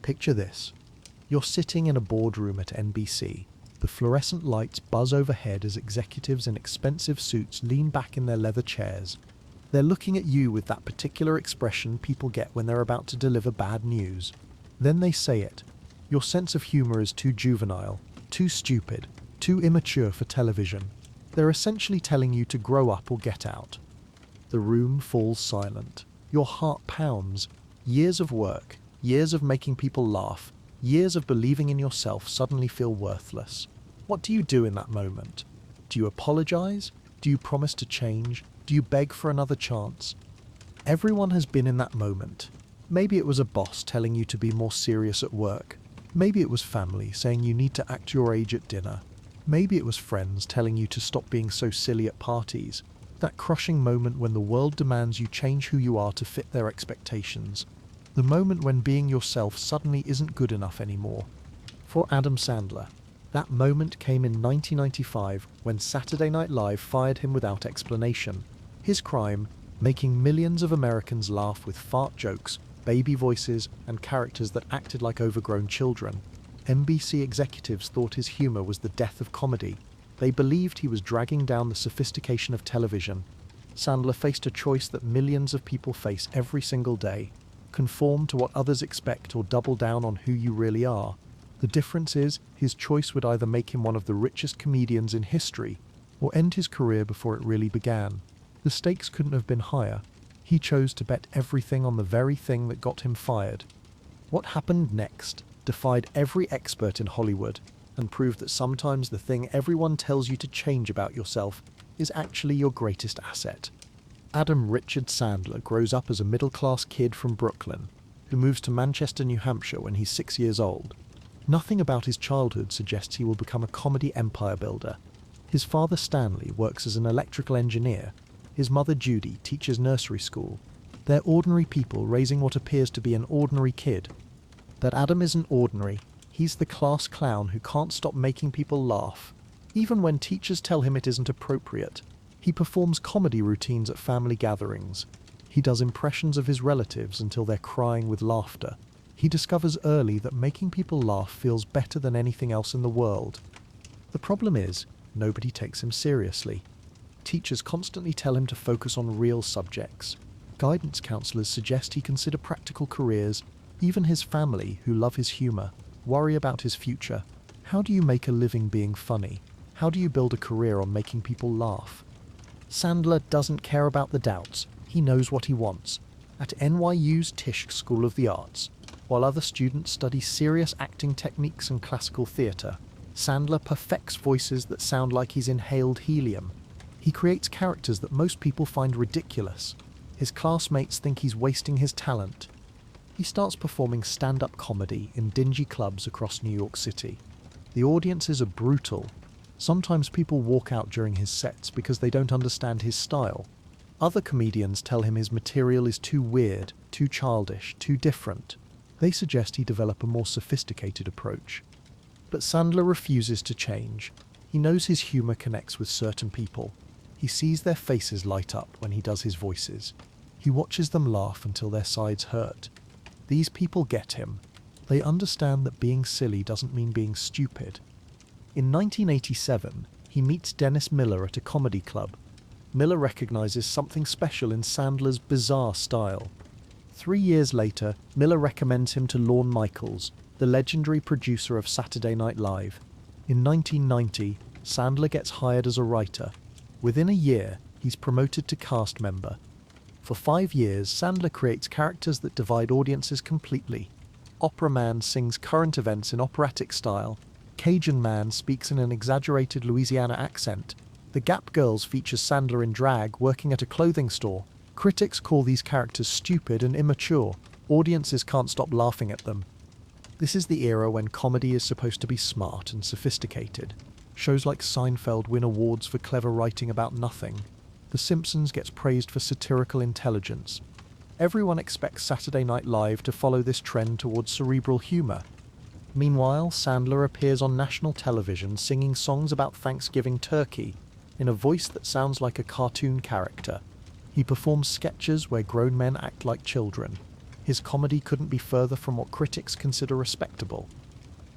Picture this. You're sitting in a boardroom at NBC. The fluorescent lights buzz overhead as executives in expensive suits lean back in their leather chairs. They're looking at you with that particular expression people get when they're about to deliver bad news. Then they say it. Your sense of humor is too juvenile, too stupid, too immature for television. They're essentially telling you to grow up or get out. The room falls silent. Your heart pounds. Years of work, years of making people laugh, years of believing in yourself suddenly feel worthless. What do you do in that moment? Do you apologize? Do you promise to change? Do you beg for another chance? Everyone has been in that moment. Maybe it was a boss telling you to be more serious at work. Maybe it was family saying you need to act your age at dinner. Maybe it was friends telling you to stop being so silly at parties. That crushing moment when the world demands you change who you are to fit their expectations. The moment when being yourself suddenly isn't good enough anymore. For Adam Sandler, that moment came in 1995 when Saturday Night Live fired him without explanation. His crime, making millions of Americans laugh with fart jokes, baby voices, and characters that acted like overgrown children. NBC executives thought his humor was the death of comedy. They believed he was dragging down the sophistication of television. Sandler faced a choice that millions of people face every single day. Conform to what others expect or double down on who you really are. The difference is, his choice would either make him one of the richest comedians in history, or end his career before it really began. The stakes couldn't have been higher. He chose to bet everything on the very thing that got him fired. What happened next defied every expert in Hollywood and proved that sometimes the thing everyone tells you to change about yourself is actually your greatest asset. Adam Richard Sandler grows up as a middle-class kid from Brooklyn, who moves to Manchester, New Hampshire when he's 6 years old. Nothing about his childhood suggests he will become a comedy empire builder. His father Stanley works as an electrical engineer. His mother Judy teaches nursery school. They're ordinary people raising what appears to be an ordinary kid. But Adam isn't ordinary. He's the class clown who can't stop making people laugh, even when teachers tell him it isn't appropriate. He performs comedy routines at family gatherings. He does impressions of his relatives until they're crying with laughter. He discovers early that making people laugh feels better than anything else in the world. The problem is, nobody takes him seriously. Teachers constantly tell him to focus on real subjects. Guidance counselors suggest he consider practical careers. Even his family, who love his humor, worry about his future. How do you make a living being funny? How do you build a career on making people laugh? Sandler doesn't care about the doubts. He knows what he wants. At NYU's Tisch School of the Arts, while other students study serious acting techniques and classical theatre, Sandler perfects voices that sound like he's inhaled helium. He creates characters that most people find ridiculous. His classmates think he's wasting his talent. He starts performing stand-up comedy in dingy clubs across New York City. The audiences are brutal. Sometimes people walk out during his sets because they don't understand his style. Other comedians tell him his material is too weird, too childish, too different. They suggest he develop a more sophisticated approach. But Sandler refuses to change. He knows his humor connects with certain people. He sees their faces light up when he does his voices. He watches them laugh until their sides hurt. These people get him. They understand that being silly doesn't mean being stupid. In 1987, he meets Dennis Miller at a comedy club. Miller recognizes something special in Sandler's bizarre style. 3 years later, Miller recommends him to Lorne Michaels, the legendary producer of Saturday Night Live. In 1990, Sandler gets hired as a writer. Within a year, he's promoted to cast member. For 5 years, Sandler creates characters that divide audiences completely. Opera Man sings current events in operatic style. Cajun Man speaks in an exaggerated Louisiana accent. The Gap Girls features Sandler in drag working at a clothing store. Critics call these characters stupid and immature. Audiences can't stop laughing at them. This is the era when comedy is supposed to be smart and sophisticated. Shows like Seinfeld win awards for clever writing about nothing. The Simpsons gets praised for satirical intelligence. Everyone expects Saturday Night Live to follow this trend towards cerebral humor. Meanwhile, Sandler appears on national television singing songs about Thanksgiving turkey in a voice that sounds like a cartoon character. He performs sketches where grown men act like children. His comedy couldn't be further from what critics consider respectable.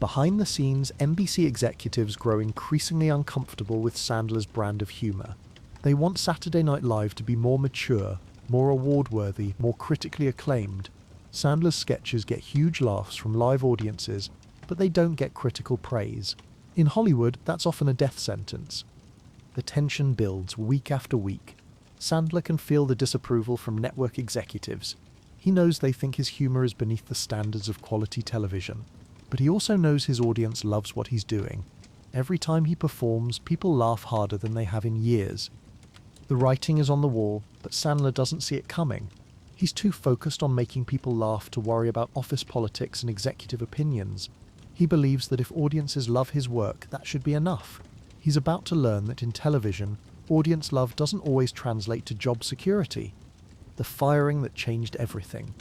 Behind the scenes, NBC executives grow increasingly uncomfortable with Sandler's brand of humor. They want Saturday Night Live to be more mature, more award-worthy, more critically acclaimed. Sandler's sketches get huge laughs from live audiences, but they don't get critical praise. In Hollywood, that's often a death sentence. The tension builds week after week. Sandler can feel the disapproval from network executives. He knows they think his humor is beneath the standards of quality television. But he also knows his audience loves what he's doing. Every time he performs, people laugh harder than they have in years. The writing is on the wall, but Sandler doesn't see it coming. He's too focused on making people laugh to worry about office politics and executive opinions. He believes that if audiences love his work, that should be enough. He's about to learn that in television, audience love doesn't always translate to job security. The firing that changed everything.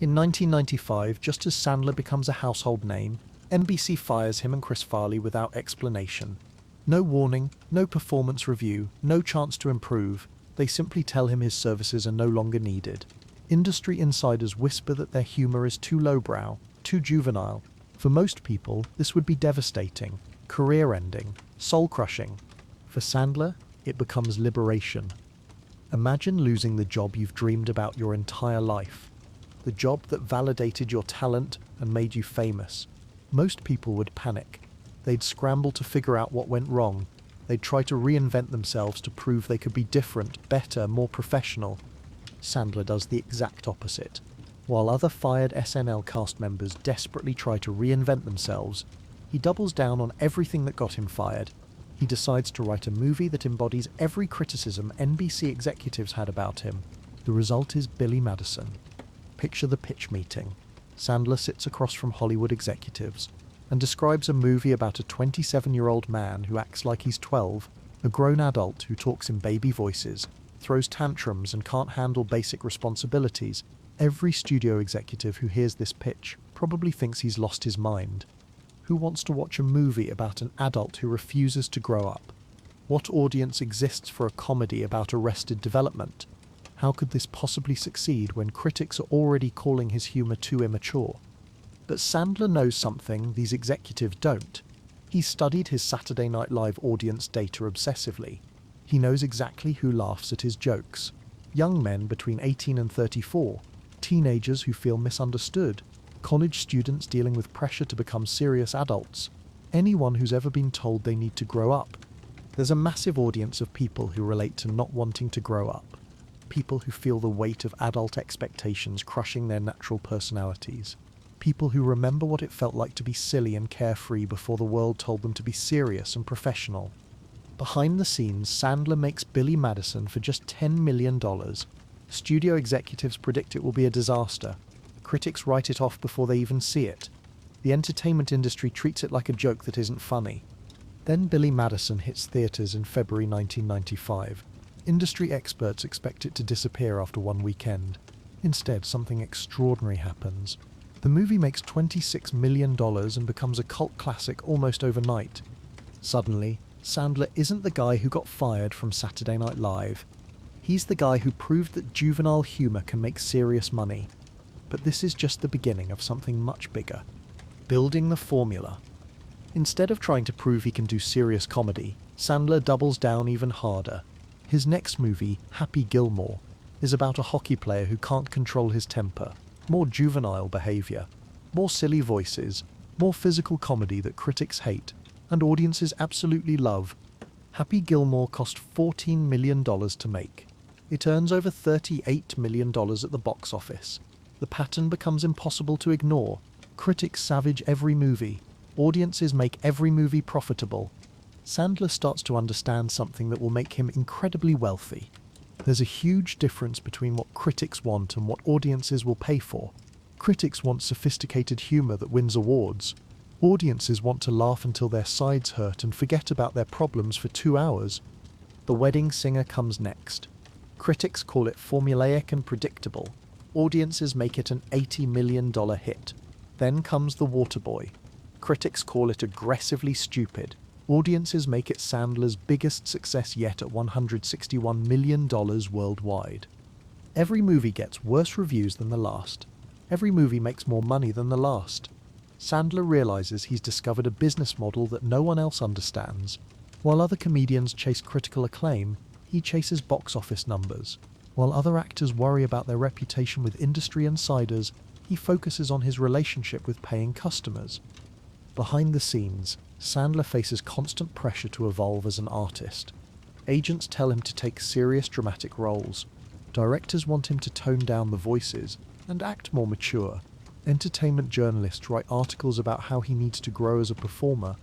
In 1995, just as Sandler becomes a household name, NBC fires him and Chris Farley without explanation. No warning, no performance review, no chance to improve. They simply tell him his services are no longer needed. Industry insiders whisper that their humor is too lowbrow, too juvenile. For most people, this would be devastating, career-ending, soul-crushing. For Sandler, it becomes liberation. Imagine losing the job you've dreamed about your entire life. The job that validated your talent and made you famous. Most people would panic. They'd scramble to figure out what went wrong. They'd try to reinvent themselves to prove they could be different, better, more professional. Sandler does the exact opposite. While other fired SNL cast members desperately try to reinvent themselves, he doubles down on everything that got him fired. He decides to write a movie that embodies every criticism NBC executives had about him. The result is Billy Madison. Picture the pitch meeting. Sandler sits across from Hollywood executives and describes a movie about a 27-year-old man who acts like he's 12, a grown adult who talks in baby voices, throws tantrums and can't handle basic responsibilities. Every studio executive who hears this pitch probably thinks he's lost his mind. Who wants to watch a movie about an adult who refuses to grow up? What audience exists for a comedy about arrested development? How could this possibly succeed when critics are already calling his humor too immature? But Sandler knows something these executives don't. He's studied his Saturday Night Live audience data obsessively. He knows exactly who laughs at his jokes. Young men between 18 and 34, teenagers who feel misunderstood, college students dealing with pressure to become serious adults, anyone who's ever been told they need to grow up. There's a massive audience of people who relate to not wanting to grow up. People who feel the weight of adult expectations crushing their natural personalities. People who remember what it felt like to be silly and carefree before the world told them to be serious and professional. Behind the scenes, Sandler makes Billy Madison for just $10 million. Studio executives predict it will be a disaster. Critics write it off before they even see it. The entertainment industry treats it like a joke that isn't funny. Then Billy Madison hits theaters in February 1995. Industry experts expect it to disappear after one weekend. Instead, something extraordinary happens. The movie makes $26 million and becomes a cult classic almost overnight. Suddenly, Sandler isn't the guy who got fired from Saturday Night Live. He's the guy who proved that juvenile humor can make serious money. But this is just the beginning of something much bigger. Building the formula. Instead of trying to prove he can do serious comedy, Sandler doubles down even harder. His next movie, Happy Gilmore, is about a hockey player who can't control his temper. More juvenile behavior, more silly voices, more physical comedy that critics hate, and audiences absolutely love. Happy Gilmore cost $14 million to make. It earns over $38 million at the box office. The pattern becomes impossible to ignore. Critics savage every movie. Audiences make every movie profitable. Sandler starts to understand something that will make him incredibly wealthy. There's a huge difference between what critics want and what audiences will pay for. Critics want sophisticated humor that wins awards. Audiences want to laugh until their sides hurt and forget about their problems for 2 hours. The Wedding Singer comes next. Critics call it formulaic and predictable. Audiences make it an $80 million hit. Then comes The Waterboy. Critics call it aggressively stupid. Audiences make it Sandler's biggest success yet at $161 million worldwide. Every movie gets worse reviews than the last. Every movie makes more money than the last. Sandler realizes he's discovered a business model that no one else understands. While other comedians chase critical acclaim, he chases box office numbers. While other actors worry about their reputation with industry insiders, he focuses on his relationship with paying customers. Behind the scenes, Sandler faces constant pressure to evolve as an artist. Agents tell him to take serious dramatic roles. Directors want him to tone down the voices and act more mature. Entertainment journalists write articles about how he needs to grow as a performer.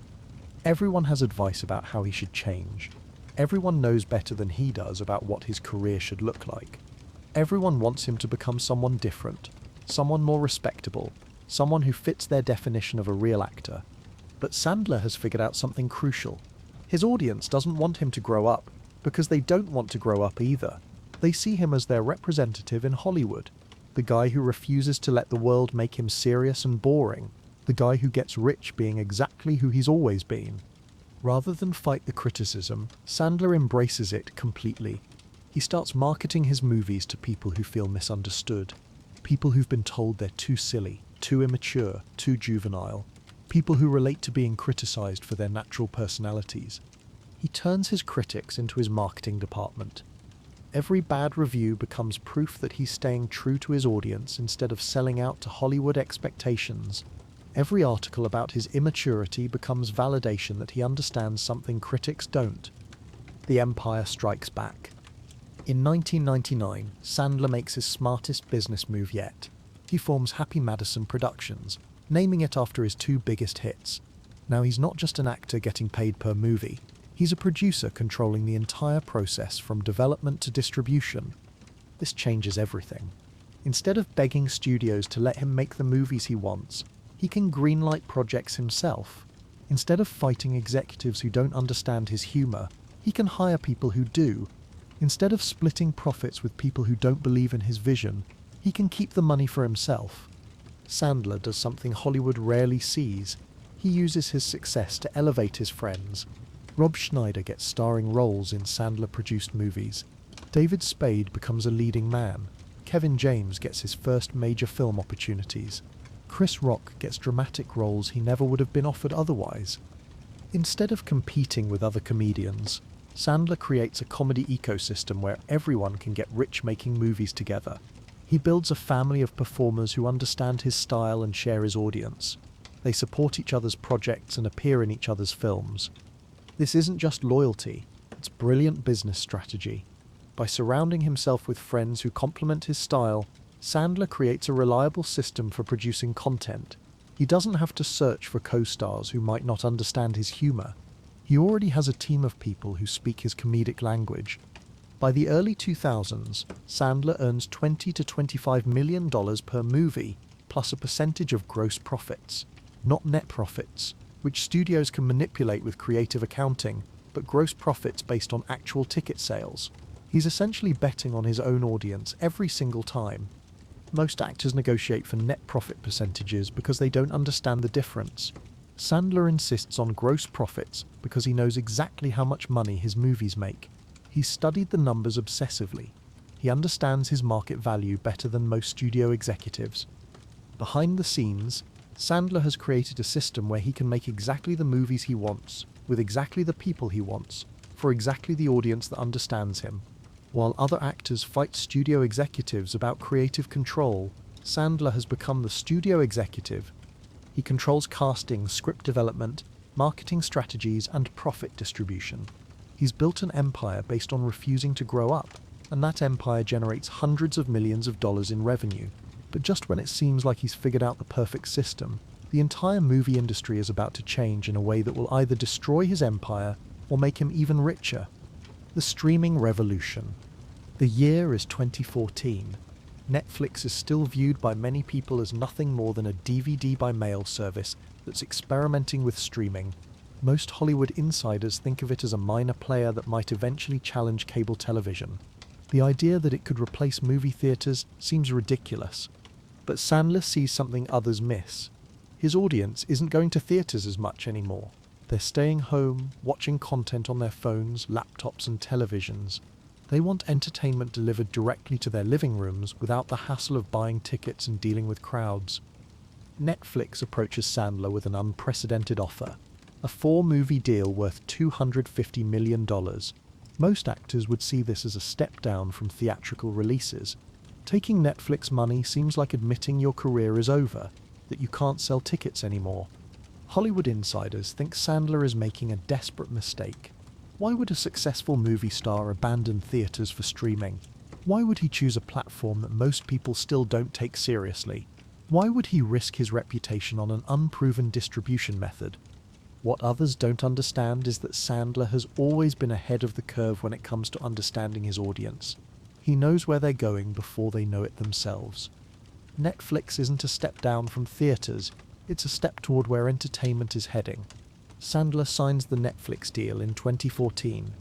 Everyone has advice about how he should change. Everyone knows better than he does about what his career should look like. Everyone wants him to become someone different, someone more respectable, someone who fits their definition of a real actor. But Sandler has figured out something crucial. His audience doesn't want him to grow up, because they don't want to grow up either. They see him as their representative in Hollywood, the guy who refuses to let the world make him serious and boring, the guy who gets rich being exactly who he's always been. Rather than fight the criticism, Sandler embraces it completely. He starts marketing his movies to people who feel misunderstood, people who've been told they're too silly, too immature, too juvenile, people who relate to being criticized for their natural personalities. He turns his critics into his marketing department. Every bad review becomes proof that he's staying true to his audience instead of selling out to Hollywood expectations. Every article about his immaturity becomes validation that he understands something critics don't. The empire strikes back. In 1999, Sandler makes his smartest business move yet. He forms Happy Madison Productions, naming it after his two biggest hits. Now he's not just an actor getting paid per movie. He's a producer controlling the entire process from development to distribution. This changes everything. Instead of begging studios to let him make the movies he wants, he can greenlight projects himself. Instead of fighting executives who don't understand his humor, he can hire people who do. Instead of splitting profits with people who don't believe in his vision, he can keep the money for himself. Sandler does something Hollywood rarely sees. He uses his success to elevate his friends. Rob Schneider gets starring roles in Sandler-produced movies. David Spade becomes a leading man. Kevin James gets his first major film opportunities. Chris Rock gets dramatic roles he never would have been offered otherwise. Instead of competing with other comedians, Sandler creates a comedy ecosystem where everyone can get rich making movies together. He builds a family of performers who understand his style and share his audience. They support each other's projects and appear in each other's films. This isn't just loyalty, it's brilliant business strategy. By surrounding himself with friends who complement his style, Sandler creates a reliable system for producing content. He doesn't have to search for co-stars who might not understand his humor. He already has a team of people who speak his comedic language. By the early 2000s, Sandler earns $20 to $25 million per movie, plus a percentage of gross profits, not net profits, which studios can manipulate with creative accounting, but gross profits based on actual ticket sales. He's essentially betting on his own audience every single time. Most actors negotiate for net profit percentages because they don't understand the difference. Sandler insists on gross profits because he knows exactly how much money his movies make. He's studied the numbers obsessively. He understands his market value better than most studio executives. Behind the scenes, Sandler has created a system where he can make exactly the movies he wants, with exactly the people he wants, for exactly the audience that understands him. While other actors fight studio executives about creative control, Sandler has become the studio executive. He controls casting, script development, marketing strategies, and profit distribution. He's built an empire based on refusing to grow up, and that empire generates hundreds of millions of dollars in revenue. But just when it seems like he's figured out the perfect system, the entire movie industry is about to change in a way that will either destroy his empire or make him even richer. The streaming revolution. The year is 2014. Netflix is still viewed by many people as nothing more than a DVD by mail service that's experimenting with streaming. Most Hollywood insiders think of it as a minor player that might eventually challenge cable television. The idea that it could replace movie theaters seems ridiculous. But Sandler sees something others miss. His audience isn't going to theaters as much anymore. They're staying home, watching content on their phones, laptops, and televisions. They want entertainment delivered directly to their living rooms without the hassle of buying tickets and dealing with crowds. Netflix approaches Sandler with an unprecedented offer, a 4-movie deal worth $250 million. Most actors would see this as a step down from theatrical releases. Taking Netflix money seems like admitting your career is over, that you can't sell tickets anymore. Hollywood insiders think Sandler is making a desperate mistake. Why would a successful movie star abandon theaters for streaming? Why would he choose a platform that most people still don't take seriously? Why would he risk his reputation on an unproven distribution method? What others don't understand is that Sandler has always been ahead of the curve when it comes to understanding his audience. He knows where they're going before they know it themselves. Netflix isn't a step down from theaters, it's a step toward where entertainment is heading. Sandler signs the Netflix deal in 2014.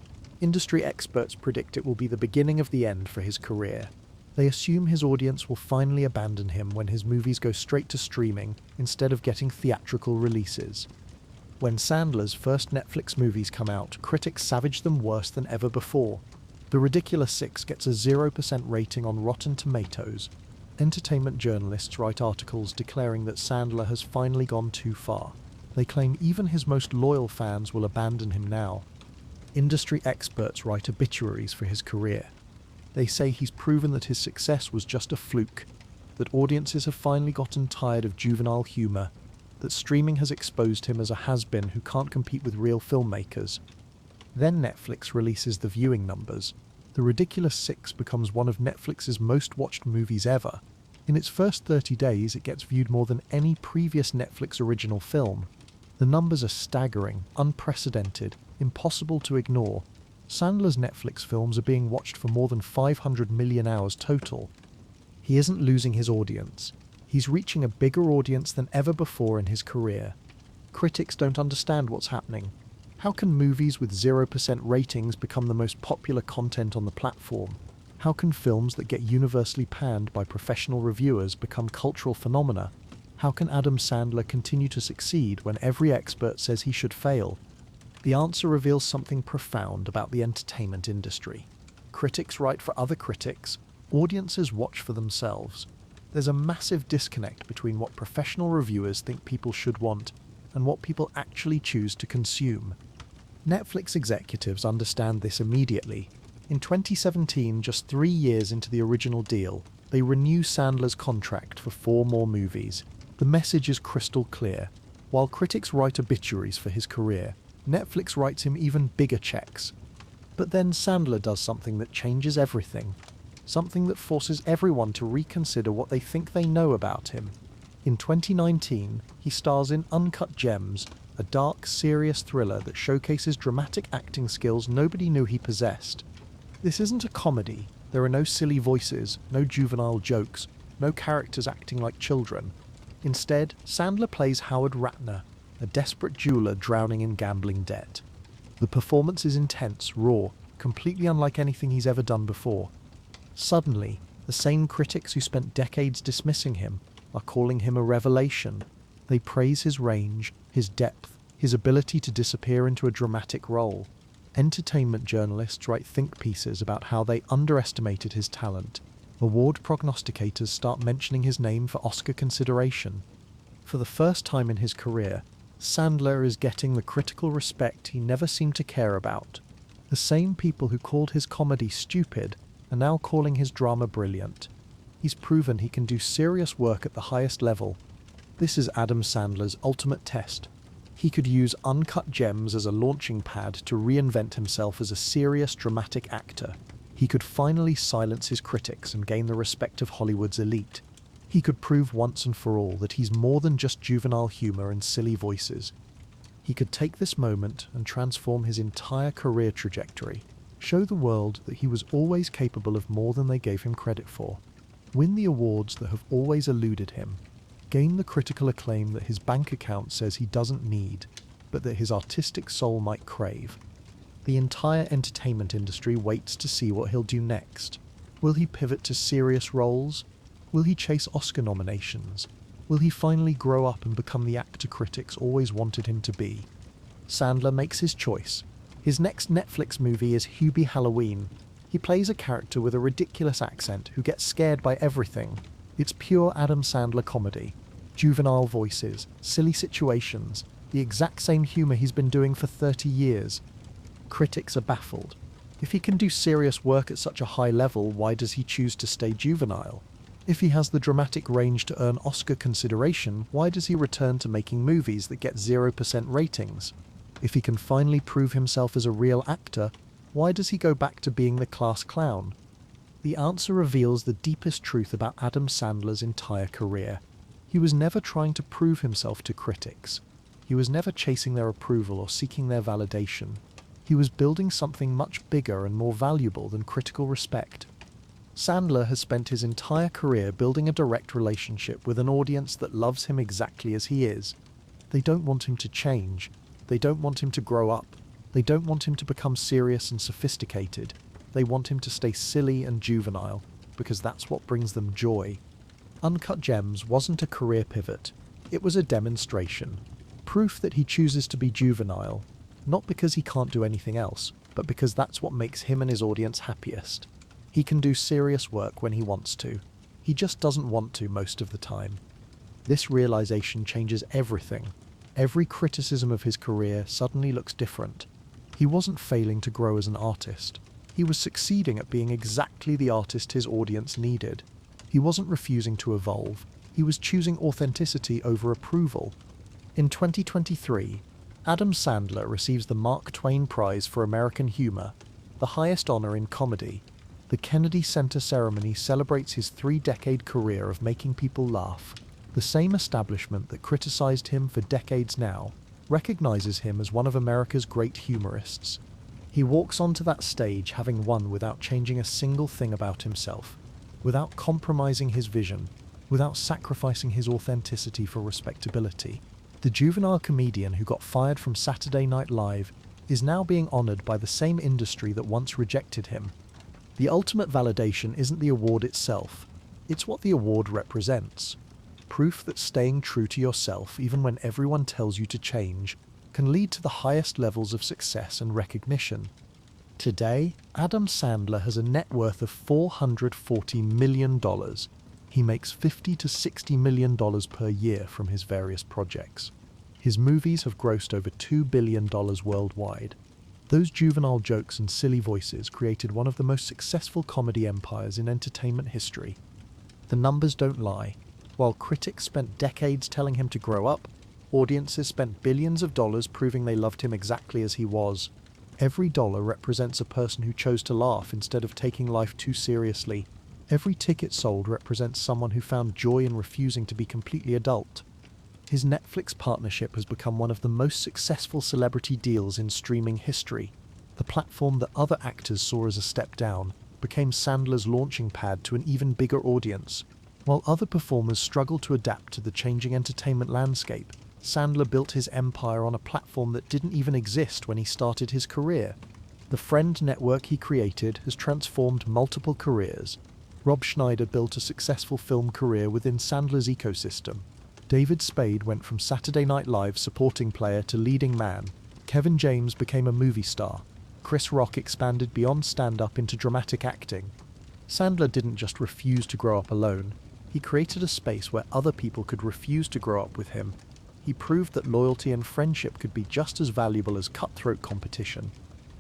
Industry experts predict it will be the beginning of the end for his career. They assume his audience will finally abandon him when his movies go straight to streaming instead of getting theatrical releases. When Sandler's first Netflix movies come out, critics savage them worse than ever before. The Ridiculous Six gets a 0% rating on Rotten Tomatoes. Entertainment journalists write articles declaring that Sandler has finally gone too far. They claim even his most loyal fans will abandon him now. Industry experts write obituaries for his career. They say he's proven that his success was just a fluke, that audiences have finally gotten tired of juvenile humour, that streaming has exposed him as a has-been who can't compete with real filmmakers. Then Netflix releases the viewing numbers. The Ridiculous Six becomes one of Netflix's most watched movies ever. In its first 30 days, it gets viewed more than any previous Netflix original film. The numbers are staggering, unprecedented, impossible to ignore. Sandler's Netflix films are being watched for more than 500 million hours total. He isn't losing his audience. He's reaching a bigger audience than ever before in his career. Critics don't understand what's happening. How can movies with 0% ratings become the most popular content on the platform? How can films that get universally panned by professional reviewers become cultural phenomena? How can Adam Sandler continue to succeed when every expert says he should fail? The answer reveals something profound about the entertainment industry. Critics write for other critics, audiences watch for themselves. There's a massive disconnect between what professional reviewers think people should want and what people actually choose to consume. Netflix executives understand this immediately. In 2017, just 3 years into the original deal, they renew Sandler's contract for 4 more movies. The message is crystal clear. While critics write obituaries for his career, Netflix writes him even bigger checks. But then Sandler does something that changes everything. Something that forces everyone to reconsider what they think they know about him. In 2019, he stars in Uncut Gems, a dark, serious thriller that showcases dramatic acting skills nobody knew he possessed. This isn't a comedy. There are no silly voices, no juvenile jokes, no characters acting like children. Instead, Sandler plays Howard Ratner, a desperate jeweler drowning in gambling debt. The performance is intense, raw, completely unlike anything he's ever done before. Suddenly, the same critics who spent decades dismissing him are calling him a revelation. They praise his range, his depth, his ability to disappear into a dramatic role. Entertainment journalists write think pieces about how they underestimated his talent. Award prognosticators start mentioning his name for Oscar consideration. For the first time in his career, Sandler is getting the critical respect he never seemed to care about. The same people who called his comedy stupid are now calling his drama brilliant. He's proven he can do serious work at the highest level. This is Adam Sandler's ultimate test. He could use Uncut Gems as a launching pad to reinvent himself as a serious, dramatic actor. He could finally silence his critics and gain the respect of Hollywood's elite. He could prove once and for all that he's more than just juvenile humor and silly voices. He could take this moment and transform his entire career trajectory, show the world that he was always capable of more than they gave him credit for, win the awards that have always eluded him, gain the critical acclaim that his bank account says he doesn't need, but that his artistic soul might crave. The entire entertainment industry waits to see what he'll do next. Will he pivot to serious roles? Will he chase Oscar nominations? Will he finally grow up and become the actor critics always wanted him to be? Sandler makes his choice. His next Netflix movie is Hubie Halloween. He plays a character with a ridiculous accent who gets scared by everything. It's pure Adam Sandler comedy. Juvenile voices, silly situations, the exact same humor he's been doing for 30 years. Critics are baffled. If he can do serious work at such a high level, why does he choose to stay juvenile? If he has the dramatic range to earn Oscar consideration, why does he return to making movies that get 0% ratings? If he can finally prove himself as a real actor, why does he go back to being the class clown? The answer reveals the deepest truth about Adam Sandler's entire career. He was never trying to prove himself to critics. He was never chasing their approval or seeking their validation. He was building something much bigger and more valuable than critical respect. Sandler has spent his entire career building a direct relationship with an audience that loves him exactly as he is. They don't want him to change. They don't want him to grow up. They don't want him to become serious and sophisticated. They want him to stay silly and juvenile, because that's what brings them joy. Uncut Gems wasn't a career pivot. It was a demonstration. Proof that he chooses to be juvenile, not because he can't do anything else, but because that's what makes him and his audience happiest. He can do serious work when he wants to. He just doesn't want to most of the time. This realization changes everything. Every criticism of his career suddenly looks different. He wasn't failing to grow as an artist. He was succeeding at being exactly the artist his audience needed. He wasn't refusing to evolve. He was choosing authenticity over approval. In 2023, Adam Sandler receives the Mark Twain Prize for American Humor, the highest honor in comedy. The Kennedy Center ceremony celebrates his 3-decade career of making people laugh. The same establishment that criticized him for decades now recognizes him as one of America's great humorists. He walks onto that stage having won without changing a single thing about himself, without compromising his vision, without sacrificing his authenticity for respectability. The juvenile comedian who got fired from Saturday Night Live is now being honored by the same industry that once rejected him. The ultimate validation isn't the award itself, it's what the award represents. Proof that staying true to yourself, even when everyone tells you to change, can lead to the highest levels of success and recognition. Today, Adam Sandler has a net worth of $440 million. He makes $50 to $60 million per year from his various projects. His movies have grossed over $2 billion worldwide. Those juvenile jokes and silly voices created one of the most successful comedy empires in entertainment history. The numbers don't lie. While critics spent decades telling him to grow up, audiences spent billions of dollars proving they loved him exactly as he was. Every dollar represents a person who chose to laugh instead of taking life too seriously. Every ticket sold represents someone who found joy in refusing to be completely adult. His Netflix partnership has become one of the most successful celebrity deals in streaming history. The platform that other actors saw as a step down became Sandler's launching pad to an even bigger audience. While other performers struggled to adapt to the changing entertainment landscape, Sandler built his empire on a platform that didn't even exist when he started his career. The Friend network he created has transformed multiple careers. Rob Schneider built a successful film career within Sandler's ecosystem. David Spade went from Saturday Night Live supporting player to leading man. Kevin James became a movie star. Chris Rock expanded beyond stand-up into dramatic acting. Sandler didn't just refuse to grow up alone. He created a space where other people could refuse to grow up with him. He proved that loyalty and friendship could be just as valuable as cutthroat competition.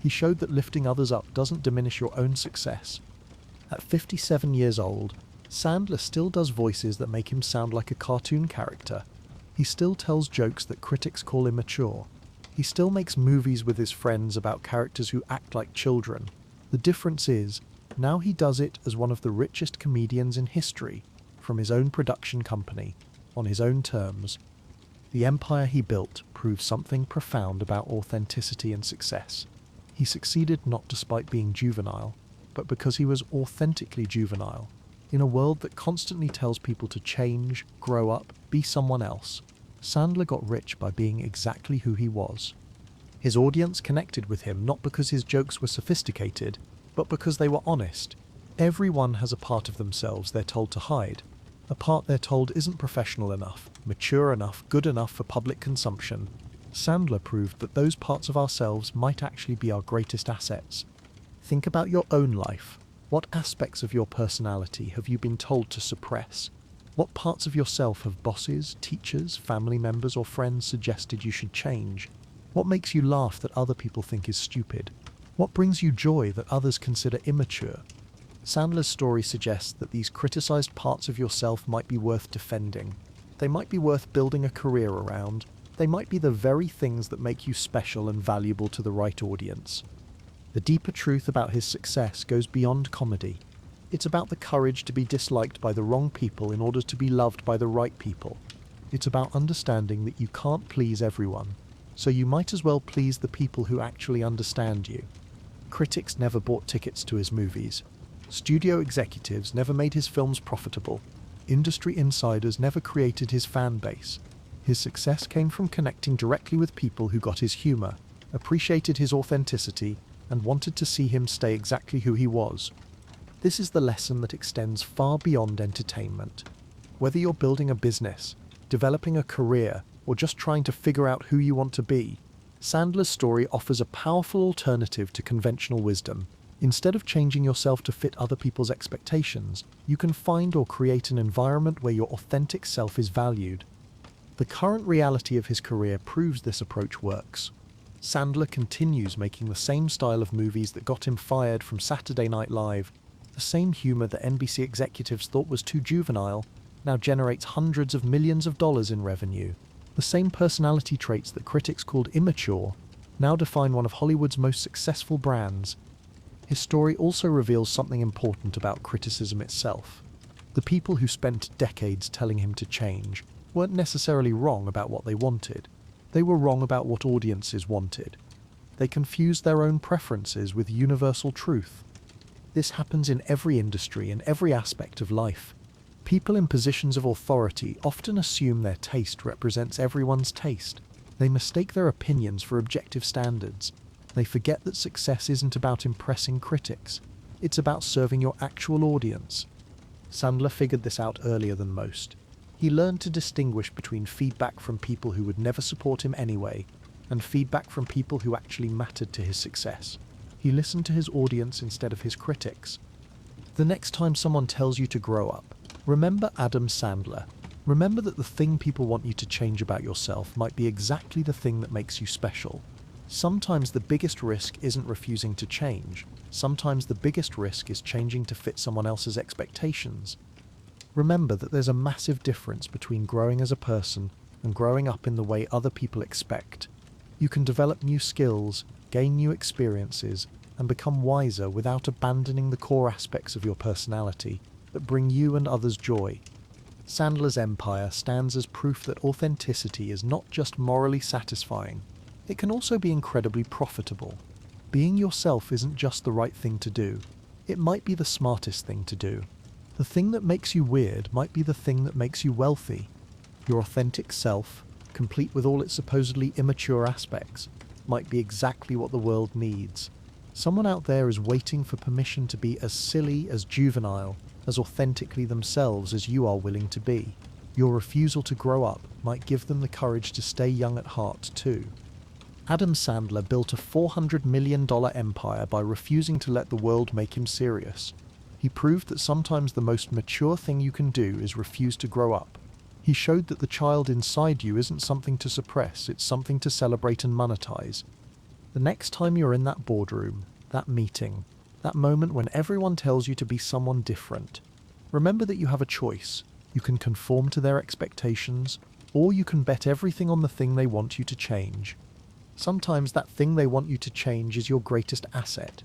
He showed that lifting others up doesn't diminish your own success. At 57 years old, Sandler still does voices that make him sound like a cartoon character. He still tells jokes that critics call immature. He still makes movies with his friends about characters who act like children. The difference is, now he does it as one of the richest comedians in history, from his own production company, on his own terms. The empire he built proves something profound about authenticity and success. He succeeded not despite being juvenile, but because he was authentically juvenile. In a world that constantly tells people to change, grow up, be someone else, Sandler got rich by being exactly who he was. His audience connected with him not because his jokes were sophisticated, but because they were honest. Everyone has a part of themselves they're told to hide. A part they're told isn't professional enough, mature enough, good enough for public consumption. Sandler proved that those parts of ourselves might actually be our greatest assets. Think about your own life. What aspects of your personality have you been told to suppress? What parts of yourself have bosses, teachers, family members, or friends suggested you should change? What makes you laugh that other people think is stupid? What brings you joy that others consider immature? Sandler's story suggests that these criticized parts of yourself might be worth defending. They might be worth building a career around. They might be the very things that make you special and valuable to the right audience. The deeper truth about his success goes beyond comedy. It's about the courage to be disliked by the wrong people in order to be loved by the right people. It's about understanding that you can't please everyone, so you might as well please the people who actually understand you. Critics never bought tickets to his movies. Studio executives never made his films profitable. Industry insiders never created his fan base. His success came from connecting directly with people who got his humor, appreciated his authenticity, and wanted to see him stay exactly who he was. This is the lesson that extends far beyond entertainment. Whether you're building a business, developing a career, or just trying to figure out who you want to be, Sandler's story offers a powerful alternative to conventional wisdom. Instead of changing yourself to fit other people's expectations, you can find or create an environment where your authentic self is valued. The current reality of his career proves this approach works. Sandler continues making the same style of movies that got him fired from Saturday Night Live. The same humor that NBC executives thought was too juvenile now generates hundreds of millions of dollars in revenue. The same personality traits that critics called immature now define one of Hollywood's most successful brands. His story also reveals something important about criticism itself. The people who spent decades telling him to change weren't necessarily wrong about what they wanted. They were wrong about what audiences wanted. They confused their own preferences with universal truth. This happens in every industry and every aspect of life. People in positions of authority often assume their taste represents everyone's taste. They mistake their opinions for objective standards. They forget that success isn't about impressing critics. It's about serving your actual audience. Sandler figured this out earlier than most. He learned to distinguish between feedback from people who would never support him anyway, and feedback from people who actually mattered to his success. He listened to his audience instead of his critics. The next time someone tells you to grow up, remember Adam Sandler. Remember that the thing people want you to change about yourself might be exactly the thing that makes you special. Sometimes the biggest risk isn't refusing to change. Sometimes the biggest risk is changing to fit someone else's expectations. Remember that there's a massive difference between growing as a person and growing up in the way other people expect. You can develop new skills, gain new experiences, and become wiser without abandoning the core aspects of your personality that bring you and others joy. Sandler's empire stands as proof that authenticity is not just morally satisfying, it can also be incredibly profitable. Being yourself isn't just the right thing to do, it might be the smartest thing to do. The thing that makes you weird might be the thing that makes you wealthy. Your authentic self, complete with all its supposedly immature aspects, might be exactly what the world needs. Someone out there is waiting for permission to be as silly, as juvenile, as authentically themselves as you are willing to be. Your refusal to grow up might give them the courage to stay young at heart too. Adam Sandler built a $400 million empire by refusing to let the world make him serious. He proved that sometimes the most mature thing you can do is refuse to grow up. He showed that the child inside you isn't something to suppress, it's something to celebrate and monetize. The next time you're in that boardroom, that meeting, that moment when everyone tells you to be someone different, remember that you have a choice. You can conform to their expectations, or you can bet everything on the thing they want you to change. Sometimes that thing they want you to change is your greatest asset.